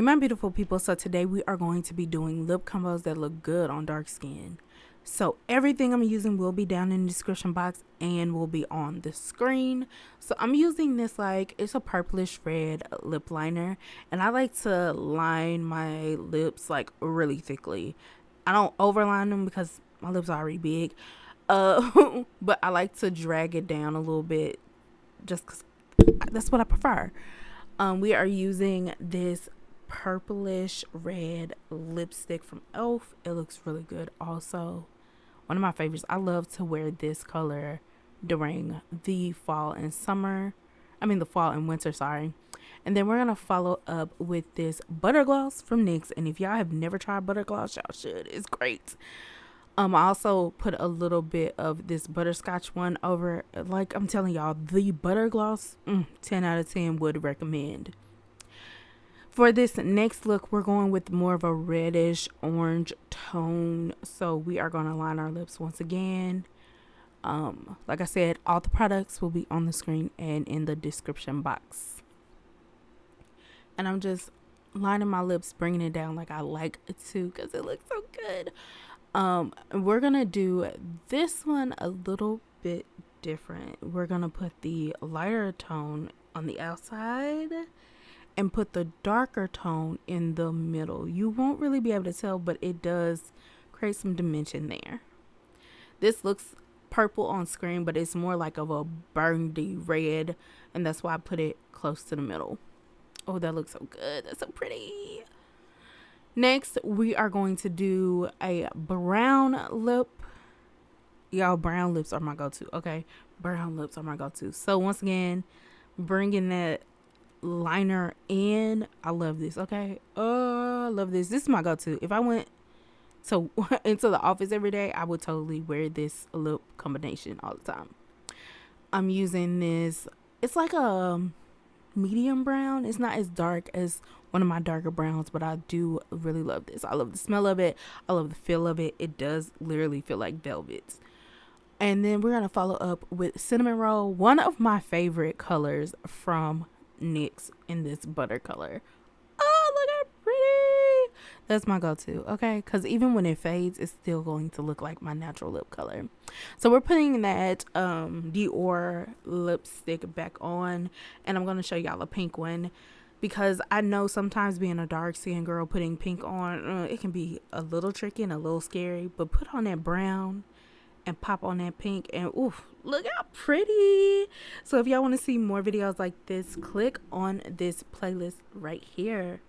Hey my beautiful people, so today we are going to be doing lip combos that look good on dark skin. So everything I'm using will be down in the description box and will be on the screen. So I'm using this, like, it's a purplish red lip liner, and I like to line my lips like really thickly. I don't overline them because my lips are already big, but I like to drag it down a little bit just because that's what I prefer. We are using this purplish red lipstick from Elf. It looks really good. Also, one of my favorites. I love to wear this color during the fall and summer. The fall and winter, sorry. And then we're going to follow up with this butter gloss from NYX. And if y'all have never tried butter gloss, y'all should. It's great. I also put a little bit of this butterscotch one over. Like I'm telling y'all, the butter gloss, 10 out of 10 would recommend. For this next look, we're going with more of a reddish orange tone. So we are going to line our lips once again. Like I said, all the products will be on the screen and in the description box. And I'm just lining my lips, bringing it down like I like it to because it looks so good. We're going to do this one a little bit different. We're going to put the lighter tone on the outside and put the darker tone in the middle. You won't really be able to tell, but it does create some dimension there. This looks purple on screen, but it's more like of a burgundy red, and that's why I put it close to the middle. Oh, that looks so good. That's so pretty. Next, we are going to do a brown lip. Y'all, brown lips are my go-to. Okay, brown lips are my go-to. So once again, bringing that liner in. I love this. Okay, I love this. This is my go-to. If I went to into the office every day, I would totally wear this lip combination all the time. I'm using this. It's like a medium brown. It's not as dark as one of my darker browns, but I do really love this. I love the smell of it. I love the feel of it. It does literally feel like velvet. And then we're going to follow up with cinnamon roll, one of my favorite colors from NYX, in this butter color. Oh, look how pretty. That's my go-to, okay? Because even when it fades, it's still going to look like my natural lip color. So we're putting that Dior lipstick back on, and I'm going to show y'all a pink one because I know sometimes being a dark skin girl, putting pink on, it can be a little tricky and a little scary, but put on that brown and pop on that pink, and oof, look how pretty. So if y'all want to see more videos like this, click on this playlist right here.